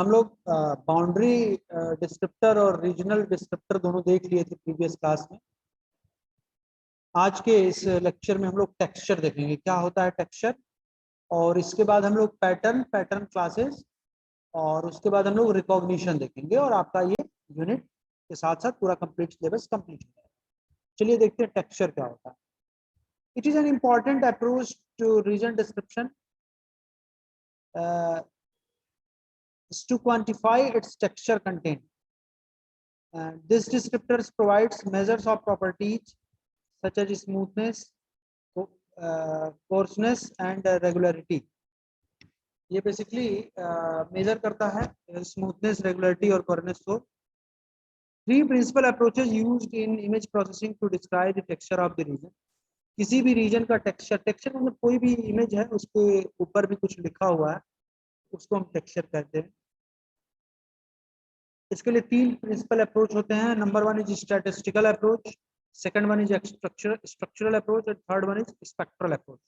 हम लोग boundary descriptor और रीजनल डिस्क्रिप्टर दोनों देख लिए थे प्रीवियस क्लास में। आज के इस लेक्चर में हम लोग टेक्सचर देखेंगे, क्या होता है टेक्सचर, और इसके बाद हम लोग पैटर्न क्लासेस, और उसके बाद हम लोग रिकॉग्निशन देखेंगे, और आपका ये यूनिट के साथ साथ पूरा कंप्लीट सिलेबस कंप्लीट हो जाएगा। चलिए देखते हैं टेक्सचर क्या होता है। It is an important approach to region description is to quantify its texture content. This descriptors provides measures of properties such as smoothness, coarseness and regularity. ये बेसिकली मेजर करता है स्मूथनेस, रेगुलरिटी और coarseness को। Three principal approaches used in image processing to describe the texture of the region. किसी भी reason का texture मतलब कोई भी इमेज है उसके ऊपर भी कुछ लिखा हुआ है, उसको हम टेक्सचर कहते हैं। इसके लिए तीन प्रिंसिपल अप्रोच होते हैं। Number one is statistical approach, second one is structural approach और third one is spectral approach.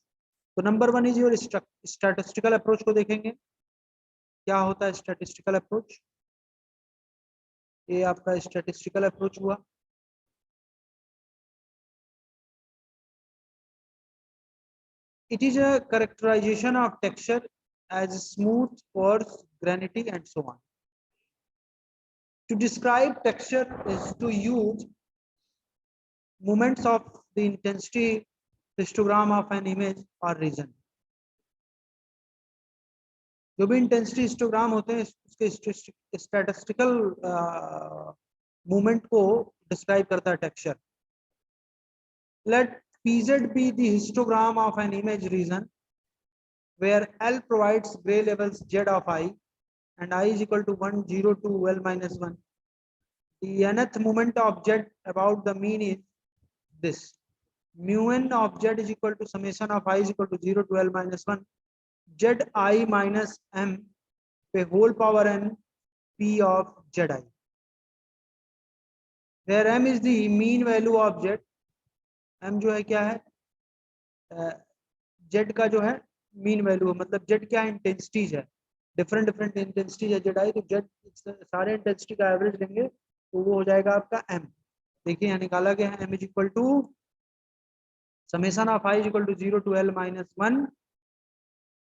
तो number one is your statistical approach को देखेंगे। क्या होता है स्टैटिस्टिकल अप्रोच? ये आपका स्टैटिस्टिकल अप्रोच हुआ। It is a characterization of texture as smooth, coarse, grainy and so on. To describe texture is to use moments of the intensity histogram of an image or region. जो भी intensity histogram होते हैं उसके statistical movement को describe करता है texture. Let PZ be the histogram of an image region where L provides gray levels Z of I and I is equal to 1, 0 to L minus 1. The nth moment of Z about the mean is this. Mu n of Z is equal to summation of I is equal to 0 to L minus 1 Z I minus M पे whole power n P of Z I, where M is the mean value of Z. M जो है क्या है, Z का जो है mean value है, मतलब Z क्या इंटेंसिटीज है, डिफरेंट इंटेंसिटीज है Z I, तो Z सारे इंटेंसिटी का एवरेज लेंगे तो वो हो जाएगा आपका M। देखिए यहाँ निकाला गया है M is equal to summation of I is equal to 0 to L minus 1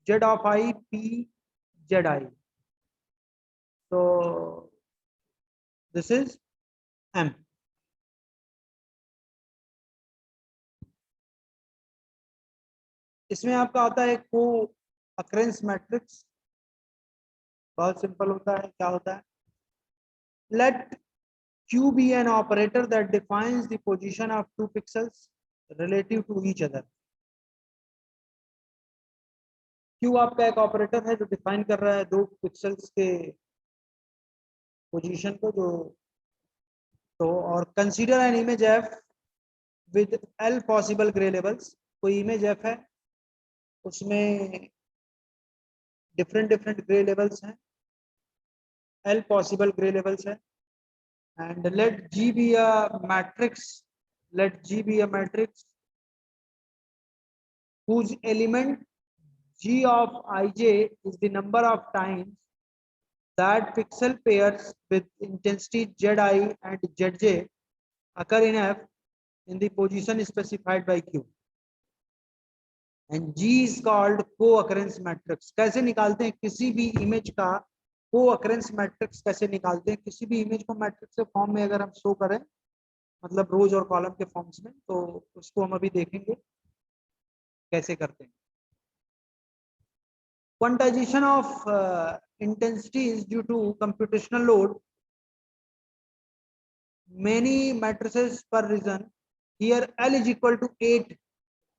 Z of I P Z I, so this is M। इसमें आपका आता है को अकरेंस मैट्रिक्स, बहुत सिंपल होता है। क्या होता है? Let Q be an operator that defines the position of two pixels relative to each other. Q आपका एक ऑपरेटर है जो डिफाइन कर रहा है दो पिक्सल्स के पोजीशन को, जो तो और consider an image F with L possible grey levels. कोई इमेज F है उसमें डिफरेंट ग्रे लेवल्स हैं, L पॉसिबल ग्रे लेवल्स है, and let G be a matrix, let G be a matrix whose element G of ij is the number of times that pixel pairs with intensity Zi and Zj occur in F in the position specified by Q, and G is called co-occurrence matrix। कैसे निकालते हैं किसी भी image का को-occurrence matrix? कैसे निकालते हैं किसी भी इमेज को मैट्रिक्स के फॉर्म में अगर हम शो करें, मतलब रोज और कॉलम के फॉर्म्स में, तो उसको हम अभी देखेंगे कैसे करते हैं। Quantization of intensity is due to computational load. Many matrices per region. Here L is equal to 8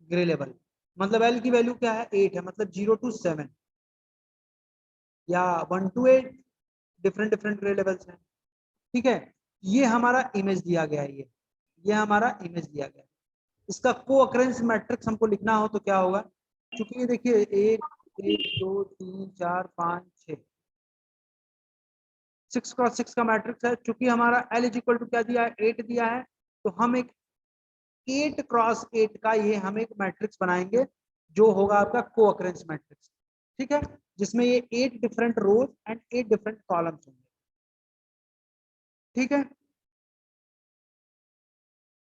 gray level, मतलब L की वैल्यू क्या है 8 है, मतलब 0 to 7 या 1 to 8 डिफरेंट ग्रे लेवल्स हैं। ठीक है, ये हमारा इमेज दिया गया है, ये हमारा इमेज दिया गया है। इसका को-अकरेंस मैट्रिक्स हमको लिखना हो तो क्या होगा? क्योंकि ये देखिए 1 2 3 4 5 6 6 क्रॉस 6 का मैट्रिक्स है। चूंकि हमारा L इज इक्वल टू क्या दिया है 8 दिया है, तो हम एक 8 क्रॉस 8 का ये हम एक मैट्रिक्स बनाएंगे जो होगा आपका को-अकरेंस मैट्रिक्स। ठीक है, जिसमें ये 8 different rows and 8 different columns होंगे। ठीक है,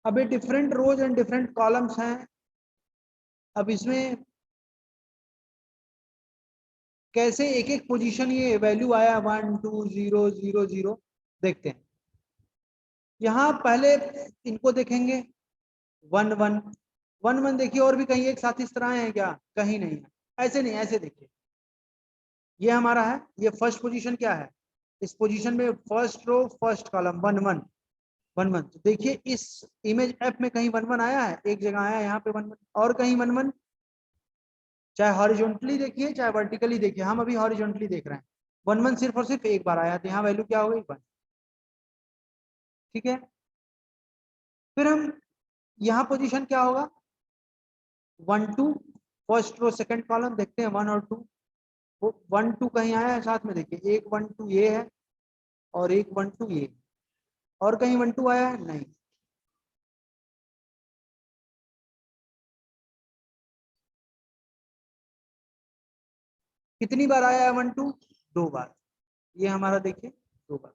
अब ये different rows and different columns हैं। अब इसमें कैसे एक एक पोजीशन ये वैल्यू आया 1 2 0 0 0 देखते हैं। यहाँ पहले इनको देखेंगे 1 1 1 1 देखिए, और भी कहीं एक साथ इस तरह आए हैं क्या? कहीं नहीं है। ऐसे नहीं, ऐसे देखिए, ये हमारा है, ये फर्स्ट पोजीशन क्या है, इस पोजीशन में फर्स्ट रो फर्स्ट कॉलम 1 1 1 1। तो देखिए इस इमेज एफ में कहीं 1 1 आया है, एक जगह आया है यहाँ पे 1 1, और कहीं 1 1, चाहे हॉरिजॉन्टली देखिए चाहे वर्टिकली देखिए, हम अभी हॉरिजॉन्टली देख रहे हैं। 1 1 सिर्फ और सिर्फ एक बार आया, तो यहाँ वैल्यू क्या हो गई 1। ठीक है, फिर हम यहाँ पोजीशन क्या होगा 1 2 फर्स्ट रो सेकंड कॉलम देखते हैं 1 और 2। वो 1 2 कहीं आया है साथ में, देखिए एक 1 2 ये है और एक 1 2 ये, और कहीं 1 2 आया है नहीं। कितनी बार आया है 1 2? 2 बार, ये हमारा देखिए 2 बार।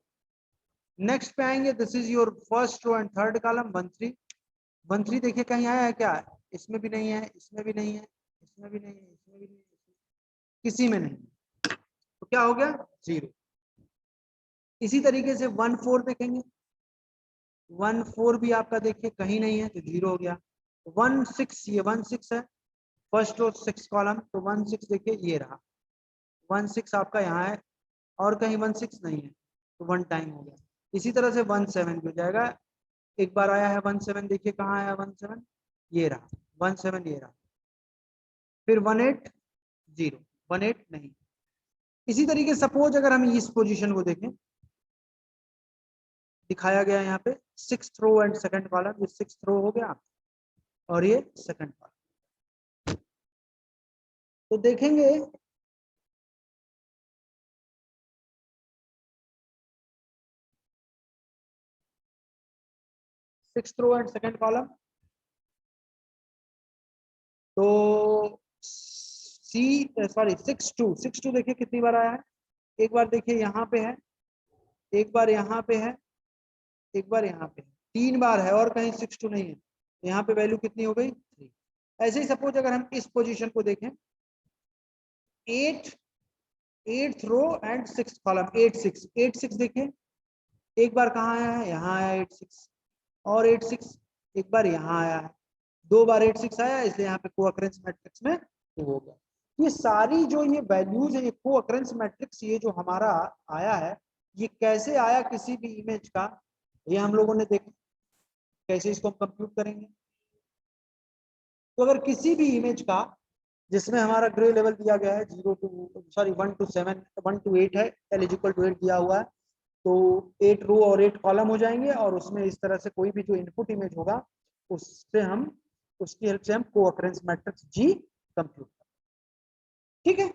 नेक्स्ट पे आएंगे, this is your first row and third column 1 3 1 3 देखिए कहीं आया है क्या? इसमें भी नहीं है, इसमें भी नहीं है, इसमें भी नहीं है, इसमें भी नहीं है, किसी में नहीं, तो क्या हो गया 0। इसी तरीके से 1 4 देखेंगे, 1 4 भी आपका देखिए कहीं नहीं है, तो 0 हो गया। 1 6, ये 1 6 है, फर्स्ट रो 6 कॉलम, तो 1 6 देखिए ये रहा, 1 6 आपका यहाँ है, और कहीं 1 6 नहीं है, तो 1 टाइम हो गया। इसी तरह से 1 7 भी हो जाएगा, एक बार आया है 1 7, देखिए कहाँ आया 1 7, ये रहा 1 7, ये रहा। फिर 1 8 0, 1 8 नहीं। इसी तरीके सपोज अगर हम इस पोजीशन को देखें, दिखाया गया यहाँ पे 6th row and second column, ये 6th रो हो गया और ये सेकंड कॉलम। तो देखेंगे sixth row and second column, तो सी सॉरी 6 2 देखिए कितनी बार आया है, एक बार देखिए यहाँ पे है, एक बार यहाँ पे है, एक बार यहाँ पे है, 3 बार है, और कहीं 6 2 नहीं है, यहाँ पे वैल्यू कितनी हो गई 3। ऐसे ही सपोज अगर हम इस पोजीशन को देखें 8 8th row and 6th column 8 6 8 6 देखिए, एक बार कहाँ आया है, यहाँ आया 8 6, और 8 6 एक बार यहाँ आया है, 2 बार 8 6 आया, इसलिए यहाँ पे कोअक्रेंस मैट्रिक्स में 2 हो गया। ये सारी जो ये वैल्यूज है, ये कोअक्रेंस मैट्रिक्स ये जो हमारा आया है, ये कैसे आया किसी भी इमेज का, ये हम लोगों ने देखा कैसे इसको हम कंप्यूट करेंगे। तो अगर किसी भी इमेज का जिसमें हमारा ग्रे लेवल दिया गया है 0 टू सॉरी 1 to 7 1 to 8 है, L = 8 दिया हुआ है, तो 8 रो और 8 कॉलम हो जाएंगे, और उसमें इस तरह से कोई भी जो इनपुट इमेज होगा उससे हम उसकी हेल्प से हम कोअक्रेंस मैट्रिक्स जी कंप्यूट करें। ठीक है,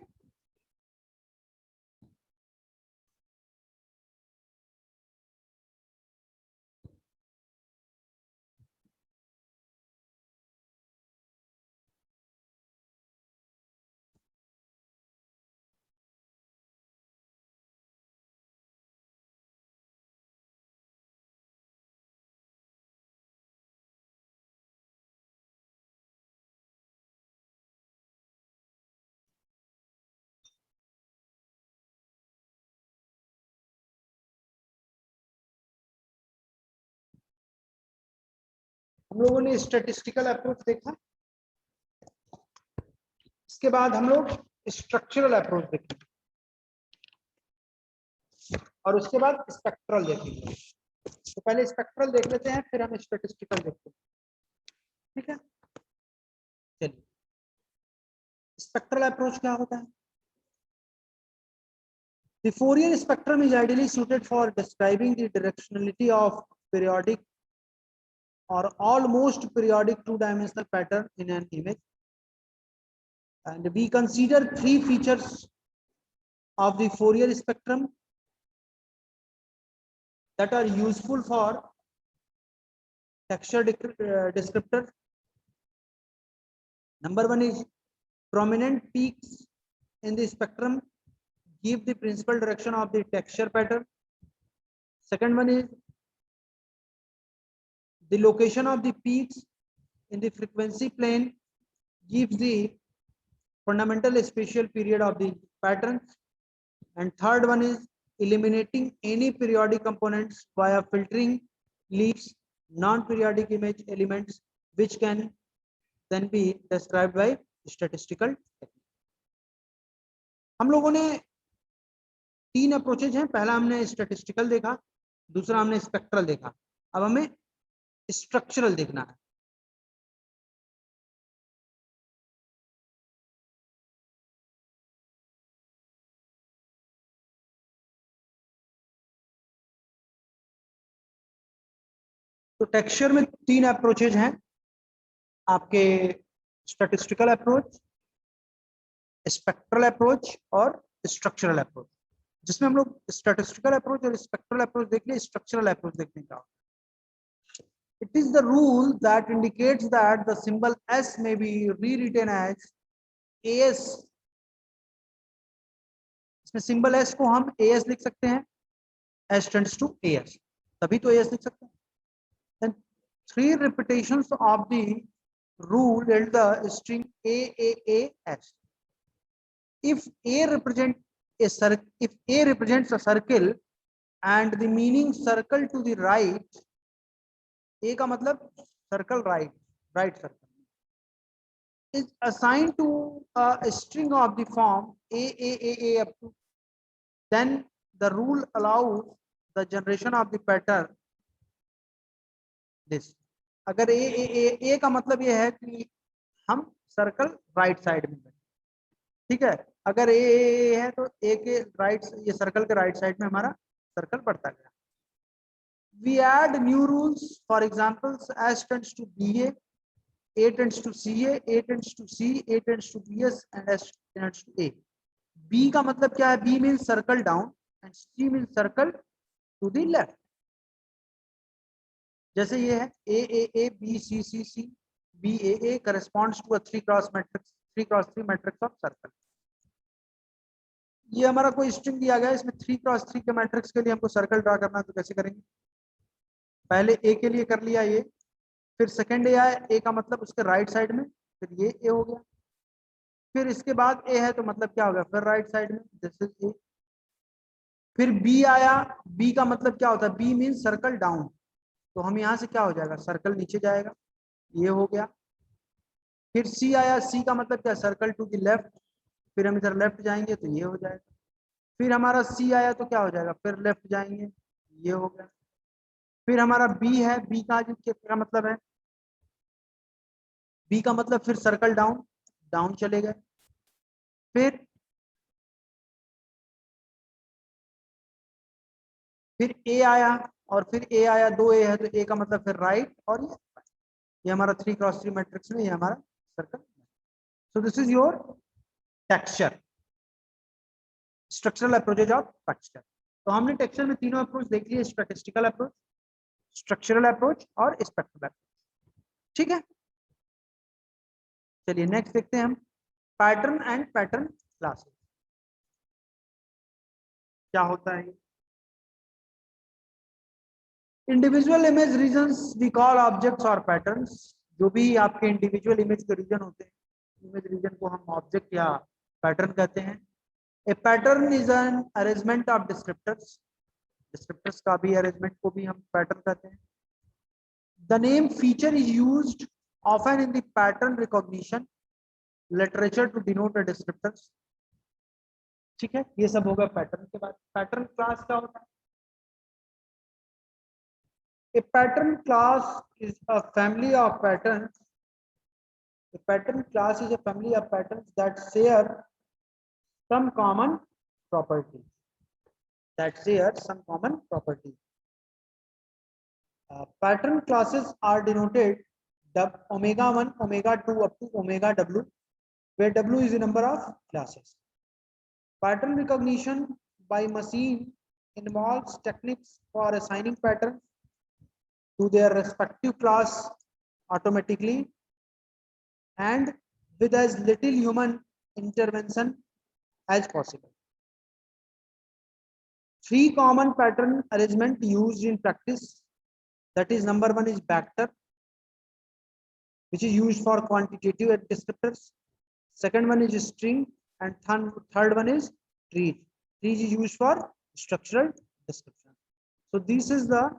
हम लोगों ने स्टैटिस्टिकल अप्रोच देखा, इसके बाद हम लोग स्ट्रक्चरल अप्रोच देखेंगे, और उसके बाद स्पेक्ट्रल देखेंगे। तो पहले स्पेक्ट्रल देख लेते हैं, फिर हम स्टैटिस्टिकल देखते हैं। ठीक है, चलिए स्पेक्ट्रल अप्रोच क्या होता है? The Fourier spectrum is ideally suited for describing the directionality of periodic or almost periodic two-dimensional pattern in an image. And we consider 3 features of the Fourier spectrum that are useful for texture descriptor. Number 1 is prominent peaks in the spectrum give the principal direction of the texture pattern. Second one is the location of the peaks in the frequency plane gives the fundamental spatial period of the pattern. And third one is eliminating any periodic components via filtering leaves non-periodic image elements, which can then be described by statistical technique. हम लोगों ने 3 approaches हैं. पहला हमने statistical देखा, दूसरा हमने spectral देखा, अब हमें स्ट्रक्चरल देखना है. तो टेक्सचर में 3 अप्रोचेज हैं आपके, स्टैटिस्टिकल अप्रोच, स्पेक्ट्रल अप्रोच और स्ट्रक्चरल अप्रोच. जिसमें हम लोग स्टैटिस्टिकल अप्रोच और स्पेक्ट्रल अप्रोच देख लिए, स्ट्रक्चरल अप्रोच देखने का. It is the rule that indicates that the symbol S may be rewritten as AS. इसमें सिंबल S को हम AS लिख सकते हैं, S tends to AS, तभी तो AS लिख सकते हैं. Then 3 repetitions of the rule yield the string AAAS. If A represents a circle, if A represents a circle and the meaning circle to the right, A का मतलब circle right, right circle, is assigned to a string of the form AAAA up to, then the rule allows the generation of the pattern this. अगर A का मतलब ये है कि हम circle right side में, ठीक है. अगर A है तो A के राइट, ये सर्कल के राइट साइड में हमारा सर्कल बढ़ता गया. We add new rules, for example, S tends to BA, A tends to CA, A tends to C, A tends to BS, and S tends to A. B का मतलब क्या है? B means circle down and C means circle to the left. जैसे ये है A, B, C, C, C, B, A corresponds to a 3x matrix, 3x3 matrix of circle. ये हमारा कोई स्ट्रिंग दिया गया है, इसमें 3x3 के मैट्रिक्स के लिए हमको सर्कल ड्रा करना है, तो कैसे करेंगे? पहले A के लिए कर लिया ये, फिर सेकंड A आया, A का मतलब उसके राइट साइड में, फिर ये A हो गया, फिर इसके बाद A है तो मतलब क्या होगा? फिर राइट साइड में, दिस इज A. फिर B आया, B का मतलब क्या होता है? B मींस सर्कल डाउन, तो हम यहाँ से क्या हो जाएगा? सर्कल नीचे जाएगा, ये हो गया. फिर C आया, C का मतलब क्या? सर्कल टू द लेफ्ट, फिर हम इधर लेफ्ट जाएंगे तो ये हो जाएगा. फिर हमारा C आया तो क्या हो जाएगा? फिर लेफ्ट जाएंगे, ये हो गया. फिर हमारा B है, B का क्या मतलब है? B का मतलब फिर सर्कल डाउन, डाउन चले गए. फिर A आया, और फिर A आया, 2 A है तो A का मतलब फिर राइट, और ये हमारा 3x3 मैट्रिक्स में ये हमारा circle. So this is your texture, structural approaches of texture. तो हमने टेक्सचर में तीनों अप्रोच देख लिए, स्टैटिस्टिकल अप्रोच, स्ट्रक्चरल अप्रोच और स्पेक्ट्रल अप्रोच. ठीक है, चलिए नेक्स्ट देखते हैं हम पैटर्न एंड पैटर्न क्लासेस. क्या होता है? Individual image regions we call objects और पैटर्न्स. जो भी आपके इंडिविजुअल इमेज के रीजन होते हैं, इमेज रीजन को हम ऑब्जेक्ट या पैटर्न कहते हैं. A pattern is an arrangement of descriptors, descriptors का भी अरेंजमेंट को भी हम पैटर्न कहते हैं. The name feature is used often in the pattern recognition literature to denote a descriptors. ठीक है, ये सब होगा पैटर्न के बाद. पैटर्न क्लास क्या होता है? A pattern class is a family of patterns. A pattern class is a family of patterns that share some common properties. Pattern classes are denoted omega 1, omega 2 up to omega w, where w is the number of classes. Pattern recognition by machine involves techniques for assigning patterns to their respective class automatically and with as little human intervention as possible. 3 common pattern arrangement used in practice, that is number 1 is vector, which is used for quantitative descriptors. Second one is string, and third one is trees. Trees is used for structural description. So this is the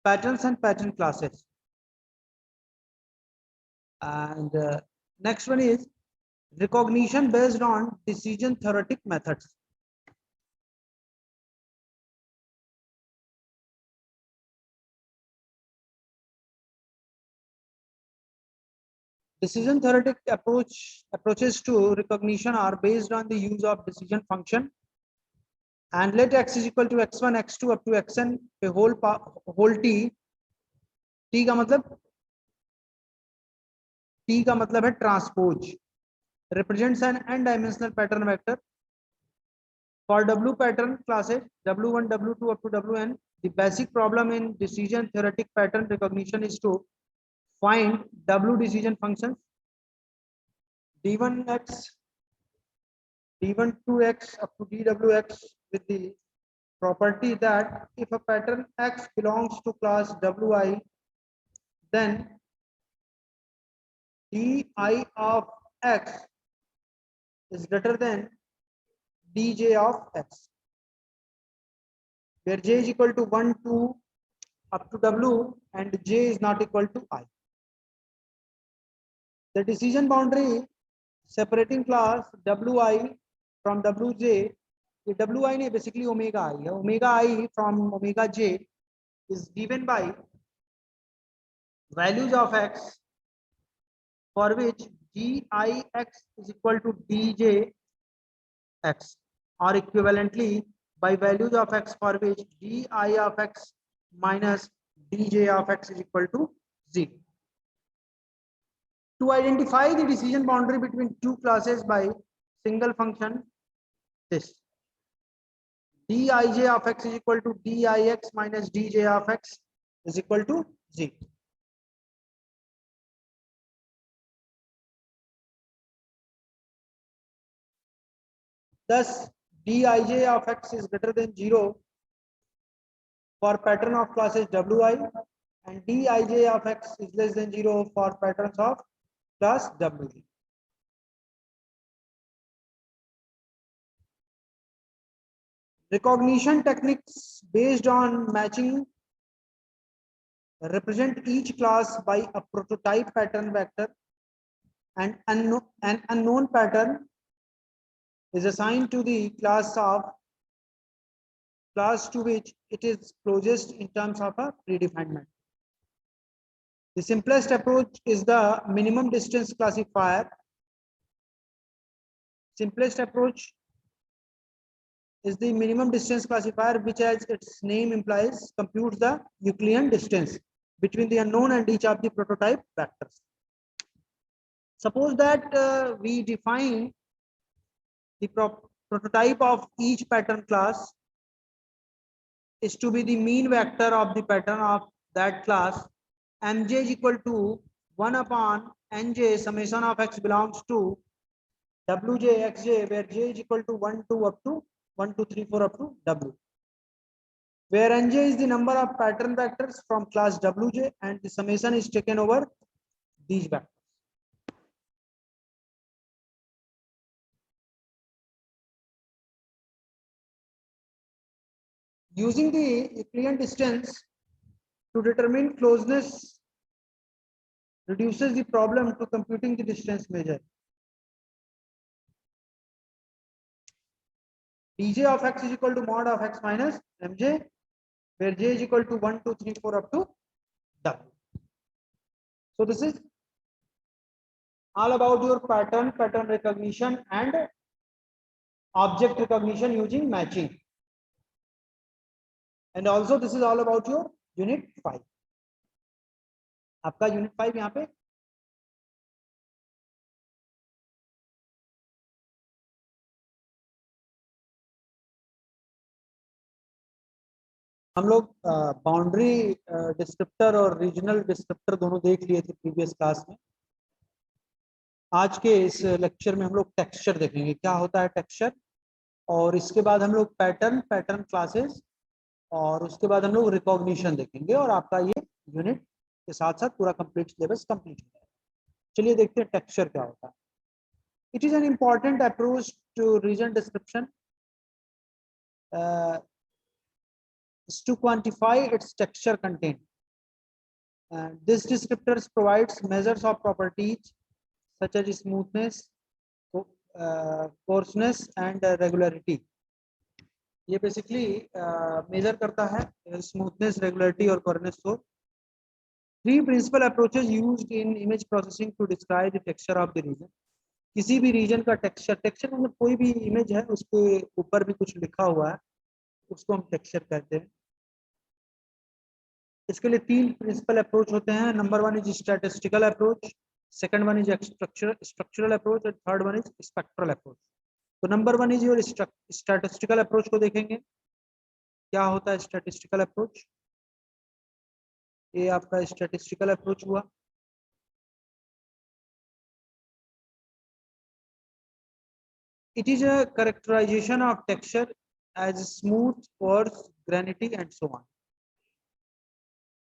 patterns and pattern classes. And next one is recognition based on decision theoretic methods. Decision theoretic approaches to recognition are based on the use of decision function, and let x is equal to x1 x2 up to xn पे whole t का मतलब है transpose, represents an n dimensional pattern vector. For W pattern classes W1 W2 up to Wn, the basic problem in decision theoretic pattern recognition is to find W decision functions d1x, d12x up to dwx with the property that if a pattern x belongs to class Wi, then di of x is greater than dj of x, where j is equal to 1, 2 up to w and j is not equal to I. The decision boundary separating class Wi from Wj, Wi ne basically omega I, omega I from omega j is given by values of x for which gix is equal to dj x, or equivalently by values of x for which di of x minus dj of x is equal to 0. To identify the decision boundary between two classes by single function, this dij of x is equal to dix minus dj of x is equal to 0. Thus, dij of x is greater than 0 for pattern of classes Wi, and dij of x is less than 0 for patterns of class Wj. Recognition techniques based on matching represent each class by a prototype pattern vector, and an unknown pattern is assigned to the class to which it is closest in terms of a predefined method. The simplest approach is the minimum distance classifier. Simplest approach is the minimum distance classifier, which, as its name implies, computes the Euclidean distance between the unknown and each of the prototype vectors. Suppose that we define the prototype of each pattern class is to be the mean vector of the pattern of that class. Mj is equal to 1 upon nj summation of x belongs to wj xj, where j is equal to 1, 2 up to 1, 2, 3, 4 up to w, where nj is the number of pattern vectors from class wj and the summation is taken over these vectors. Using the Euclidean distance to determine closeness reduces the problem to computing the distance measure. dj of x is equal to mod of x minus mj, where j is equal to 1, 2, 3, 4 up to w. So this is all about your pattern recognition and object recognition using matching. And also this is all about your unit 5. आपका unit 5 यहाँ पे हम लोग boundary descriptor और regional descriptor दोनों देख लिए थे प्रीवियस क्लास में. आज के इस लेक्चर में हम लोग टेक्सचर देखेंगे. क्या होता है टेक्सचर? और इसके बाद हम लोग पैटर्न क्लासेस, और उसके बाद हम लोग रिकॉग्निशन देखेंगे, और आपका ये यूनिट के साथ साथ पूरा कंप्लीट सिलेबस कंप्लीट हो जाएगा। चलिए देखते हैं टेक्सचर क्या होता है। It is an important approach to region description is to quantify its texture content. This descriptors provides measures of properties such as smoothness, coarseness and regularity. ये बेसिकली मेजर करता है स्मूथनेस, रेगुलरिटी और coarseness को। Three principal approaches used in image processing to describe the texture of the region. किसी भी reason का texture मतलब कोई भी इमेज है उसके ऊपर भी कुछ लिखा हुआ है, उसको हम टेक्सचर कहते हैं। इसके लिए तीन प्रिंसिपल अप्रोच होते हैं। Number one is statistical approach, second one is structural approach, और third one is spectral approach. तो number one is your statistical approach को देखेंगे। क्या होता है स्टैटिस्टिकल अप्रोच? ये आपका स्टैटिस्टिकल अप्रोच हुआ। It is a characterization of texture as smooth, coarse, grainy and so on.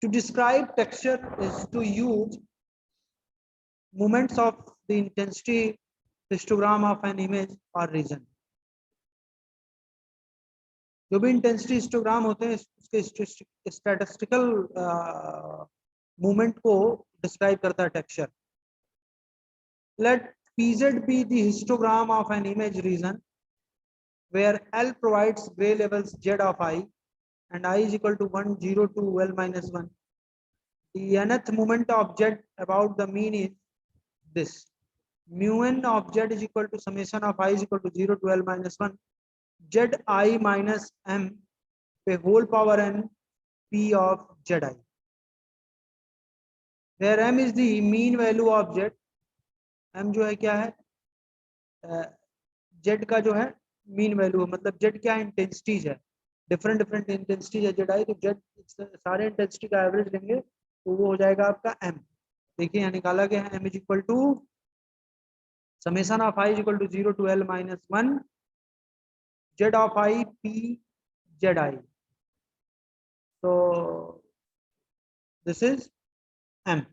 To describe texture is to use moments of the intensity histogram of an image or region. जो भी intensity histogram होते हैं उसके statistical movement को describe करता है texture. Let PZ be the histogram of an image region where L provides gray levels Z of I and I is equal to 1, 0 to L minus 1. The nth moment of Z about the mean is this. Mu n of Z is equal to summation of I is equal to 0 to L minus 1 Z I minus M पे whole power n P of Z I, where M is the mean value of Z. M जो है क्या है? Z का जो है mean value है, मतलब Z क्या इंटेंसिटीज है, डिफरेंट इंटेंसिटीज है Z I, तो Z सारे इंटेंसिटी का एवरेज लेंगे तो वो हो जाएगा आपका M। देखिए यहाँ निकाला गया है M is equal to summation of I is equal to 0 to L minus 1 Z of I P Z I, so this is M।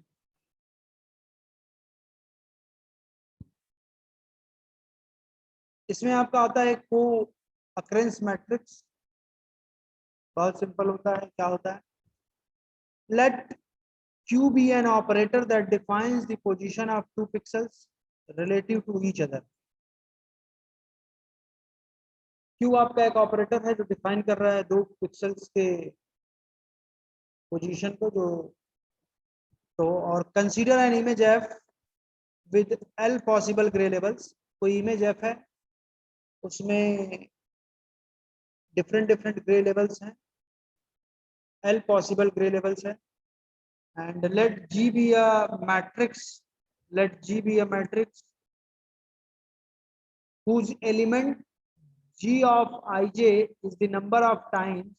इसमें आपका आता है को अकरेंस मैट्रिक्स, बहुत सिंपल होता है। क्या होता है? Let Q be an operator that defines the position of two pixels relative to each other. Q आपका एक ऑपरेटर है जो डिफाइन कर रहा है दो पिक्सल्स के पोजीशन को, जो तो और consider an image F with L possible grey levels. कोई इमेज F है उसमें डिफरेंट ग्रे लेवल्स हैं, L पॉसिबल ग्रे लेवल्स है, and let G be a matrix, let G be a matrix whose element G of ij is the number of times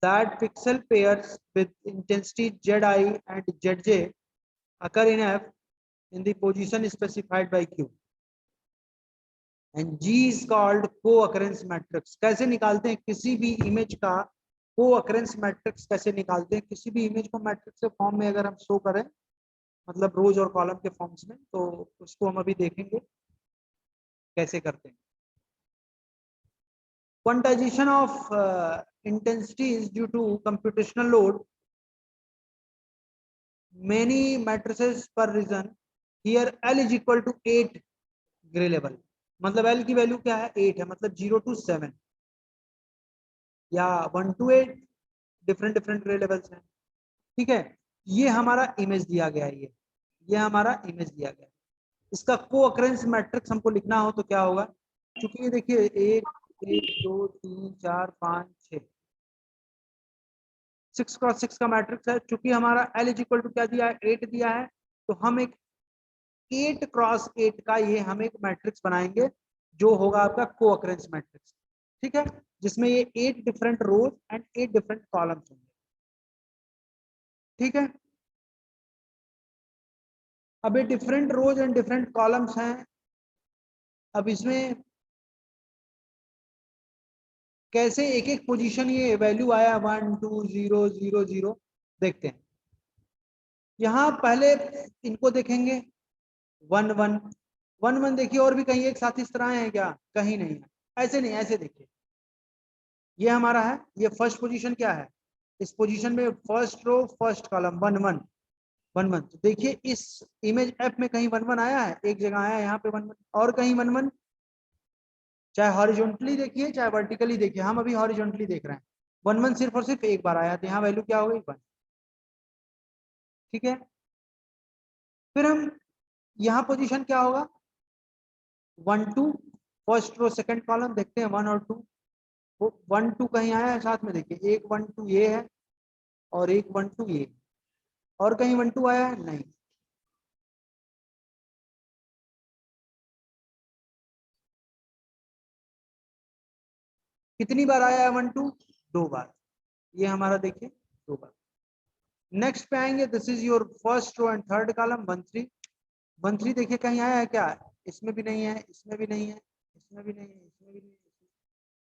that pixel pairs with intensity Zi and Zj occur in F in the position specified by Q, and G is called co-occurrence matrix। कैसे निकालते हैं किसी भी image का को-occurrence matrix? कैसे निकालते हैं किसी भी इमेज को मैट्रिक्स के फॉर्म में अगर हम शो करें, मतलब रोज और कॉलम के फॉर्म्स में, तो उसको हम अभी देखेंगे कैसे करते हैं। Quantization of intensity is due to computational load, many matrices per region. Here L is equal to 8 gray level, मतलब L की वैल्यू क्या है? 8 है, मतलब 0 to 7 या 1 to 8 डिफरेंट ग्रे लेवल्स हैं। ठीक है, ये हमारा इमेज दिया गया है, ये हमारा इमेज दिया गया है। इसका को-अकरेंस मैट्रिक्स हमको लिखना हो तो क्या होगा? क्योंकि ये देखिए 1 2 3 4 5 6 6 क्रॉस 6 का मैट्रिक्स है। चूंकि हमारा L इज इक्वल टू क्या दिया है? 8 दिया है, तो हम एक 8 क्रॉस 8 का ये हम एक मैट्रिक्स बनाएंगे जो होगा आपका को-अकरेंस मैट्रिक्स। ठीक है, जिसमें ये 8 different rows and 8 different columns होंगे। ठीक है, अब ये different rows and different columns हैं। अब इसमें कैसे एक एक पोजीशन ये वैल्यू आया 1 2 0 0 0 देखते हैं। यहाँ पहले इनको देखेंगे 1 1 1 1 देखिए, और भी कहीं एक साथ इस तरह है क्या? कहीं नहीं है। ऐसे नहीं, ऐसे देखिए, ये हमारा है, ये फर्स्ट पोजीशन क्या है, इस पोजीशन में फर्स्ट रो फर्स्ट कॉलम 1 1 1 1। तो देखिए इस इमेज एफ में कहीं 1 1 आया है, एक जगह आया है यहाँ पे 1 1, और कहीं 1 1, चाहे हॉरिजॉन्टली देखिए चाहे वर्टिकली देखिए, हम अभी हॉरिजॉन्टली देख रहे हैं। 1 1 सिर्फ और सिर्फ एक बार आया, तो यहाँ वैल्यू क्या हो गई 1। ठीक है, फिर हम यहाँ पोजीशन क्या होगा 1 2 फर्स्ट रो सेकंड कॉलम, देखते हैं 1 और 2, वो 1 2 कहीं आया है साथ में, देखिए एक 1 2 ये है और एक 1 2 ये, और कहीं 1 2 आया है नहीं। कितनी बार आया है 1 2? 2 बार, ये हमारा देखिए 2 बार। नेक्स्ट पे आएंगे, this is your first row and third column 1 3 1 3, देखिए कहीं आया है क्या? इसमें भी नहीं है, इसमें भी नहीं है, इसमें भी नहीं है, इसमें भी नहीं है,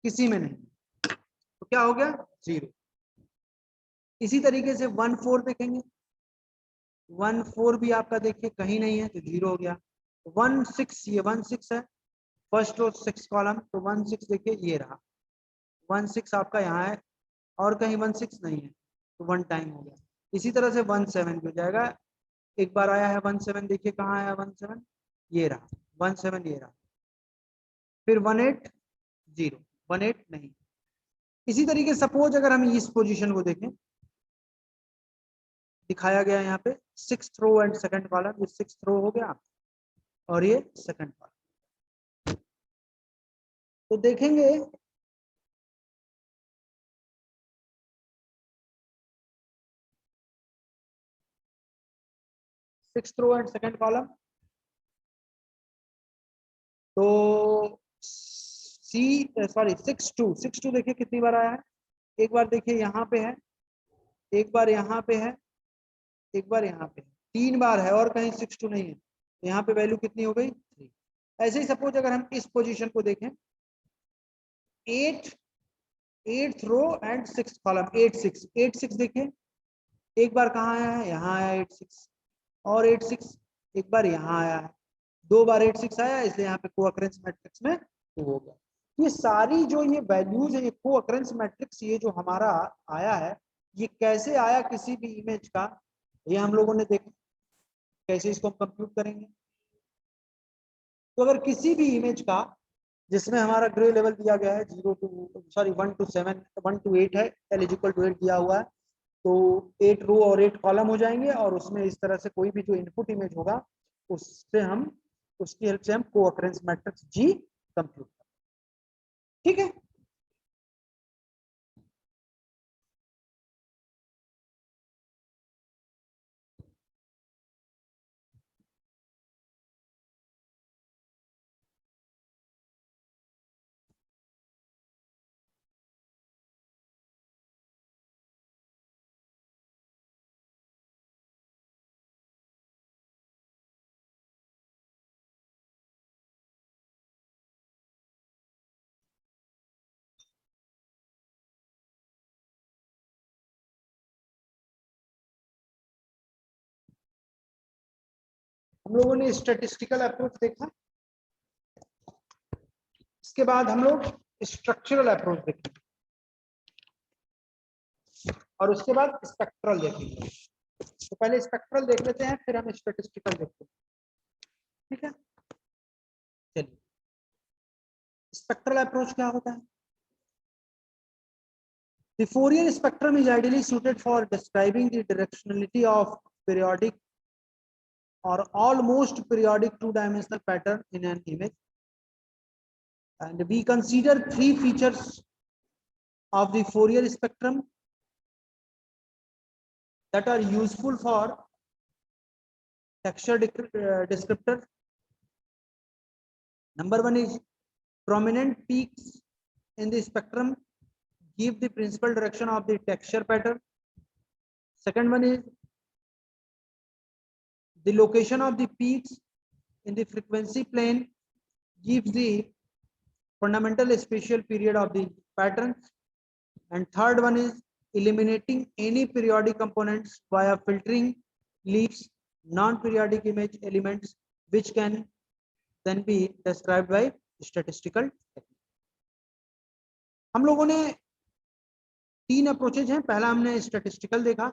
किसी में नहीं, तो क्या हो गया 0। इसी तरीके से 1 4 देखेंगे, 1 4 भी आपका देखिए कहीं नहीं है, तो 0 हो गया। 1 6, ये 1 6 है, फर्स्ट रो 6 कॉलम, तो 1 6 देखिए ये रहा, 1 6 आपका यहाँ है, और कहीं 1 6 नहीं है, तो 1 टाइम हो गया। इसी तरह से 1 7 भी हो जाएगा, एक बार आया है 1 7, देखिए कहाँ आया 1 7, ये रहा 1 7, ये रहा। फिर 1 8 0, 1 8 नहीं। इसी तरीके सपोज अगर हम इस पोजीशन को देखें, दिखाया गया यहाँ पे 6th row and second column, ये 6th रो हो गया और ये सेकंड कॉलम, तो देखेंगे sixth row and second column, तो सी सॉरी 6 2 देखिए कितनी बार आया है, एक बार देखिए यहाँ पे है, एक बार यहाँ पे है, एक बार यहाँ पे है, 3 बार है, और कहीं 6 2 नहीं है, यहाँ पे वैल्यू कितनी हो गई 3। ऐसे ही सपोज अगर हम इस पोजीशन को देखें 8th row and 6th column 8 6 8 6 देखिए, एक बार कहाँ आया है, यहाँ आया 8 6, और 8 6 एक बार यहाँ आया है, 2 बार 8 6 आया, इसलिए यहाँ पे कोअक्रेंस मैट्रिक्स में 2 हो गया। ये सारी जो ये वैल्यूज है, ये कोअक्रेंस मैट्रिक्स ये जो हमारा आया है, ये कैसे आया किसी भी इमेज का, ये हम लोगों ने देखा, कैसे इसको हम कंप्यूट करेंगे। तो अगर किसी भी इमेज का जिसमें हमारा ग्रे लेवल दिया गया है 0 टू सॉरी 1 to 7 1 to 8 है, L = 8 दिया हुआ है, तो 8 रो और 8 कॉलम हो जाएंगे, और उसमें इस तरह से कोई भी जो इनपुट इमेज होगा उससे हम उसकी हेल्प से हम कोअक्रेंस मैट्रिक्स जी कंप्यूट करें। ठीक है, हम लोगों ने स्टैटिस्टिकल अप्रोच देखा, इसके बाद हम लोग स्ट्रक्चरल अप्रोच देखेंगे, और उसके बाद स्पेक्ट्रल देखेंगे। तो पहले स्पेक्ट्रल देख लेते हैं, फिर हम स्टैटिस्टिकल देखते हैं। ठीक है, चलिए स्पेक्ट्रल अप्रोच क्या होता है? The Fourier spectrum is ideally suited for describing the directionality of periodic or almost periodic two-dimensional pattern in an image. And we consider 3 features of the Fourier spectrum that are useful for texture descriptor. Number 1 is prominent peaks in the spectrum give the principal direction of the texture pattern. Second one is the location of the peaks in the frequency plane gives the fundamental spatial period of the patterns, and third one is eliminating any periodic components via filtering leaves non-periodic image elements, which can then be described by statistical technique. हम लोगों ने 3 approaches हैं, पहला हमने statistical देखा,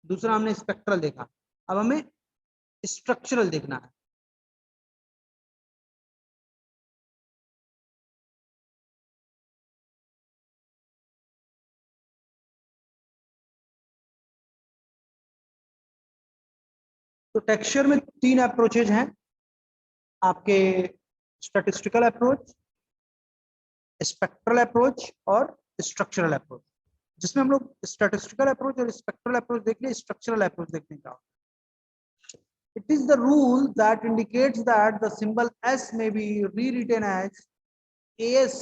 दूसरा हमने spectral देखा, अब हमें स्ट्रक्चरल देखना है। तो टेक्सचर में 3 अप्रोचेज हैं आपके, स्टैटिस्टिकल अप्रोच, स्पेक्ट्रल अप्रोच और स्ट्रक्चरल अप्रोच, जिसमें हम लोग स्टैटिस्टिकल अप्रोच और स्पेक्ट्रल अप्रोच देख लिए, स्ट्रक्चरल अप्रोच देखने का। It is the rule that indicates that the symbol S may be rewritten as AS.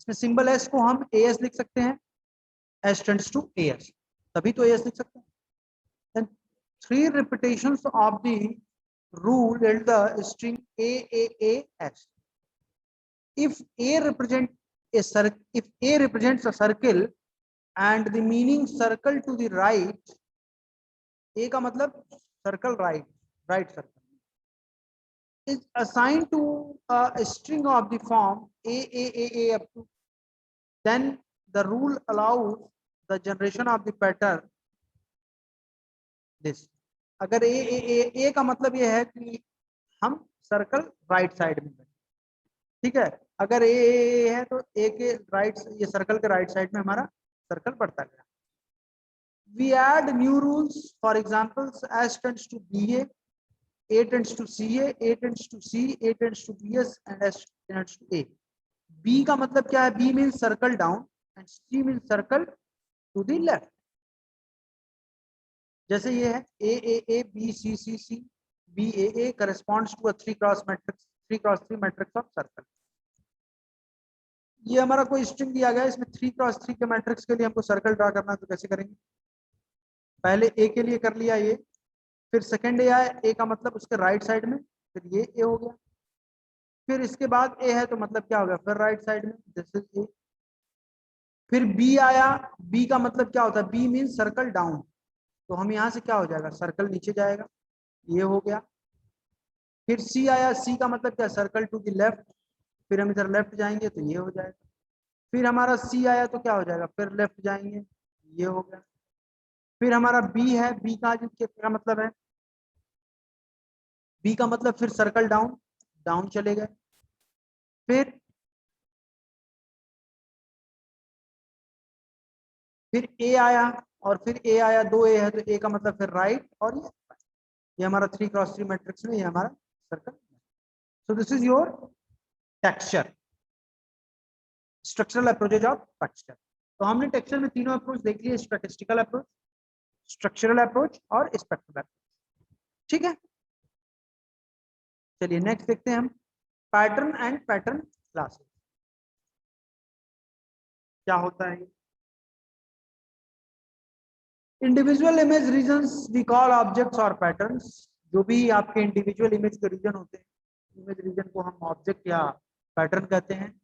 इसमें सिंबल S को हम AS लिख सकते हैं, S tends to AS, तभी तो AS लिख सकते हैं। Then 3 repetitions of the rule in the string AAAS. If A represents a circle, if A represents a circle and the meaning circle to the right, A का मतलब circle right, right circle, is assigned to a string of the form AAAA up to, then the rule allows the generation of the pattern this. अगर A का मतलब ये है कि हम circle right side में, ठीक है, अगर ए है तो ए के राइट, ये सर्कल के राइट साइड में हमारा सर्कल बढ़ता गया। We add new rules, for examples, S tends to BA, A tends to CA, A tends to C, A tends to BS, and S tends to A. B का मतलब क्या है? B means circle down and C means circle to the left. जैसे ये है A B C C C B A corresponds to a 3x matrix, 3x3 matrix of circle. ये हमारा कोई स्ट्रिंग दिया गया है, इसमें 3x3 के मैट्रिक्स के लिए हमको सर्कल ड्रा करना है, तो कैसे करेंगे? पहले ए के लिए कर लिया ये, फिर सेकंड ए आया, ए का मतलब उसके राइट साइड में, फिर ये ए हो गया, फिर इसके बाद ए है तो मतलब क्या हो गया? फिर राइट साइड में, दिस इज ए। फिर बी आया, बी का मतलब क्या होता है? बी मीन सर्कल डाउन, तो हम यहाँ से क्या हो जाएगा? सर्कल नीचे जाएगा, ये हो गया। फिर सी आया, सी का मतलब क्या? सर्कल टू द लेफ्ट, फिर हम इधर लेफ्ट जाएंगे तो ये हो जाएगा। फिर हमारा सी आया तो क्या हो जाएगा? फिर लेफ्ट जाएंगे, ये हो गया। फिर हमारा बी है, बी का क्या मतलब है? बी का मतलब फिर सर्कल डाउन, डाउन चले गए। फिर ए आया, और फिर ए आया, 2 ए है तो ए का मतलब फिर राइट, और ये हमारा 3x3 मैट्रिक्स में ये हमारा circle. So this is your texture, structural approaches of texture. तो हमने टेक्सचर में तीनों अप्रोच देख लिए, स्टैटिस्टिकल अप्रोच, स्ट्रक्चरल अप्रोच और स्पेक्ट्रल अप्रोच, ठीक है। चलिए नेक्स्ट देखते हैं हम, पैटर्न एंड पैटर्न क्लासेस। क्या होता है? Individual image regions we call objects और पैटर्न्स। जो भी आपके इंडिविजुअल इमेज के रीजन होते हैं, इमेज रीजन को हम ऑब्जेक्ट या पैटर्न कहते हैं।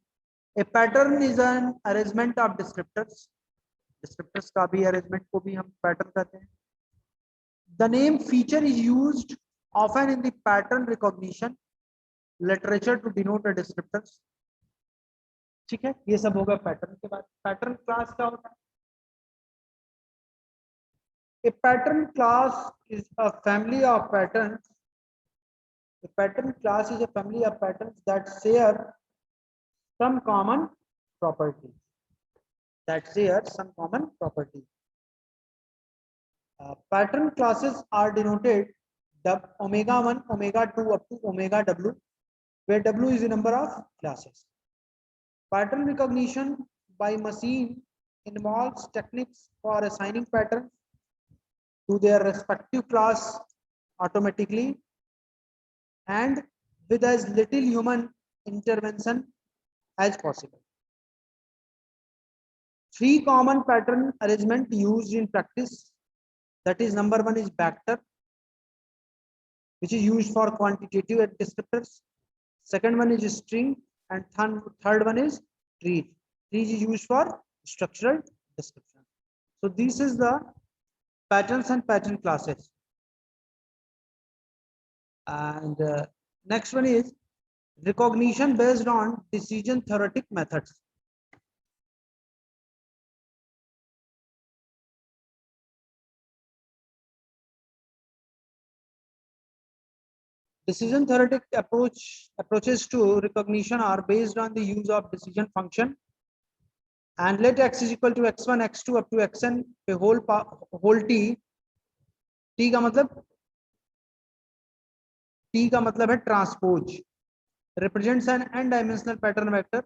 A pattern is an arrangement of descriptors, descriptors का भी अरेंजमेंट को भी हम पैटर्न कहते हैं। The name feature is used often in the pattern recognition literature to denote a descriptors, ठीक है। ये सब होगा पैटर्न के बाद। पैटर्न क्लास क्या होता है? A pattern class is a family of patterns. A pattern class is a family of patterns that share some common properties. Pattern classes are denoted omega 1, omega 2 up to omega w, where w is the number of classes. Pattern recognition by machine involves techniques for assigning patterns to their respective class automatically and with as little human intervention as possible. 3 common pattern arrangement used in practice, that is, number 1 is vector, which is used for quantitative descriptors. Second one is string, and third one is trees. Trees is used for structural description. So this is the patterns and pattern classes. And next one is recognition based on decision theoretic methods. Decision theoretic approaches to recognition are based on the use of decision function, and let x is equal to x1 x2 up to xn a whole t का मतलब है transpose represents an n dimensional pattern vector.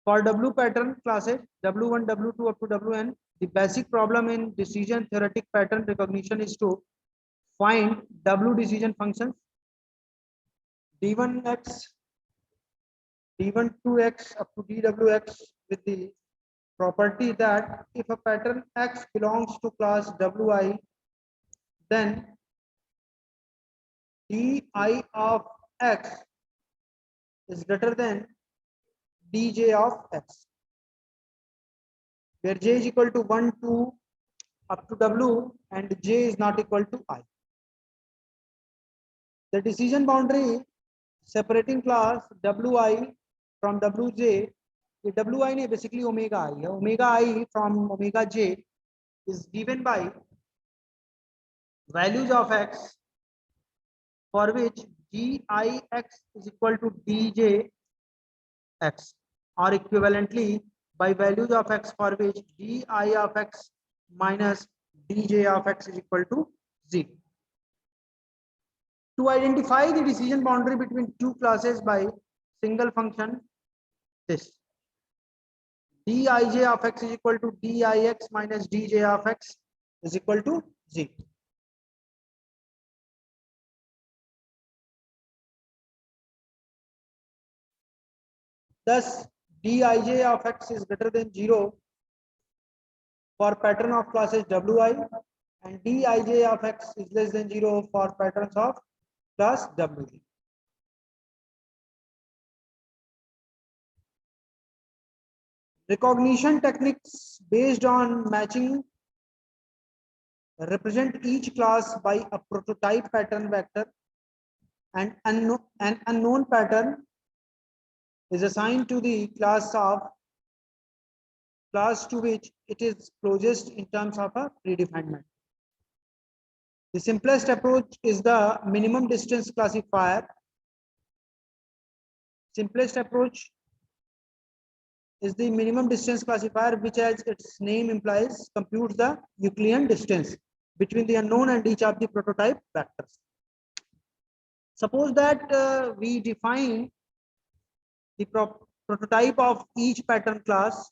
For W pattern classes W1 W2 up to Wn, the basic problem in decision theoretic pattern recognition is to find W decision functions d1x d12x up to dwx with the property that if a pattern x belongs to class Wi, then di of x is greater than dj of x, where j is equal to 1 2 up to w and j is not equal to I. The decision boundary separating class Wi from Wj, Wi is basically omega I. Omega I from omega j is given by values of x for which gix is equal to dj x, or equivalently by values of x for which di of x minus dj of x is equal to 0. To identify the decision boundary between two classes by single function, this dij of x is equal to dix minus dj of x is equal to 0. Thus, dij of x is greater than 0 for pattern of classes Wi, and dij of x is less than 0 for patterns of class Wj. Recognition techniques based on matching represent each class by a prototype pattern vector, and an unknown pattern is assigned to the class to which it is closest in terms of a predefined method. The simplest approach is the minimum distance classifier. Simplest approach is the minimum distance classifier, which, as its name implies, computes the Euclidean distance between the unknown and each of the prototype vectors. Suppose that we define the prototype of each pattern class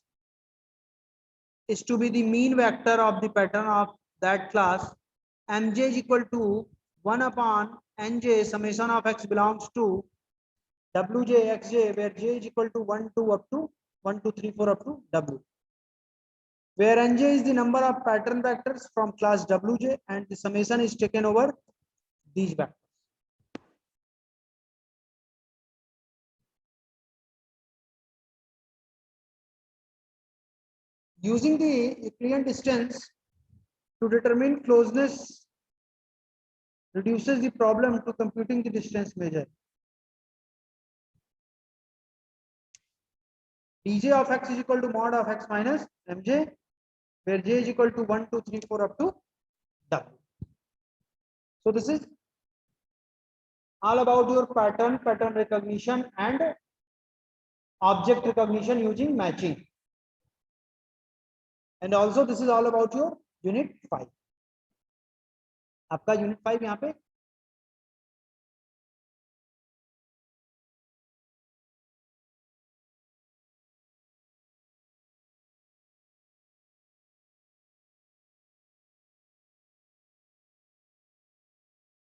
is to be the mean vector of the pattern of that class. Mj is equal to 1 upon nj summation of x belongs to wj xj, where j is equal to 1 2 up to 1 2 3 4 up to w, where nj is the number of pattern vectors from class wj and the summation is taken over these vectors. Using the Euclidean distance to determine closeness reduces the problem to computing the distance measure. dj of x is equal to mod of x minus mj, where j is equal to 1 2 3 4 up to w. So this is all about your pattern recognition and object recognition using matching, and also this is all about your unit 5. आपका unit 5 यहाँ पे